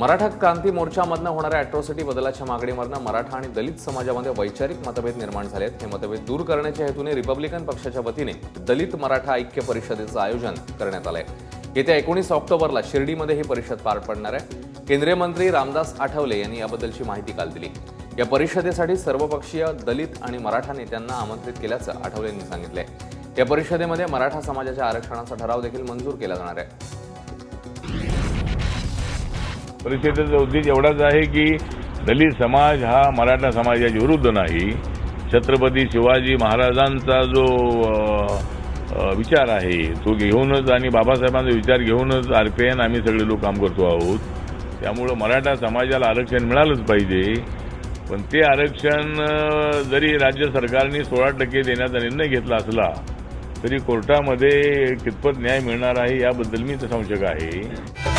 मराठा क्रांती मोर्चामधनं होणाऱ्या अॅट्रॉसिटी बदलाच्या मागणीवरनं मराठा आणि दलित समाजामध्ये वैचारिक मतभेद निर्माण झाले आहेत। हे मतभेद दूर करण्याच्या हेतूने रिपब्लिकन पक्षाच्या वतीने दलित मराठा ऐक्य परिषदेचं आयोजन करण्यात आलंय। येत्या 19 ऑक्टोबरला शिर्डीमध्ये ही परिषद पार पडणार आहे। केंद्रीय मंत्री रामदास आठवले यांनी याबद्दलची माहिती काल दिली। या परिषदेसाठी सर्वपक्षीय दलित आणि मराठा नेत्यांना आमंत्रित केल्याचं आठवले यांनी सांगितलंय। या परिषदेमध्ये मराठा समाजाच्या आरक्षणाचा ठराव देखील मंजूर केला जाणार आहे। परिषदेचा उद्देश एवढाच आहे की दलित समाज हा मराठा समाजाच्या विरुद्ध नाही। छत्रपती शिवाजी महाराजांचा जो विचार आहे तो घेऊनच आणि बाबासाहेबांचा विचार घेऊनच आरपीएन आम्ही सगळे लोक काम करतो आहोत। त्यामुळे मराठा समाजाला आरक्षण मिळालंच पाहिजे। पण ते आरक्षण जरी राज्य सरकारने 16% देण्याचा निर्णय घेतला असला तरी कोर्टामध्ये कितपत न्याय मिळणार आहे याबद्दल मी संशय आहे।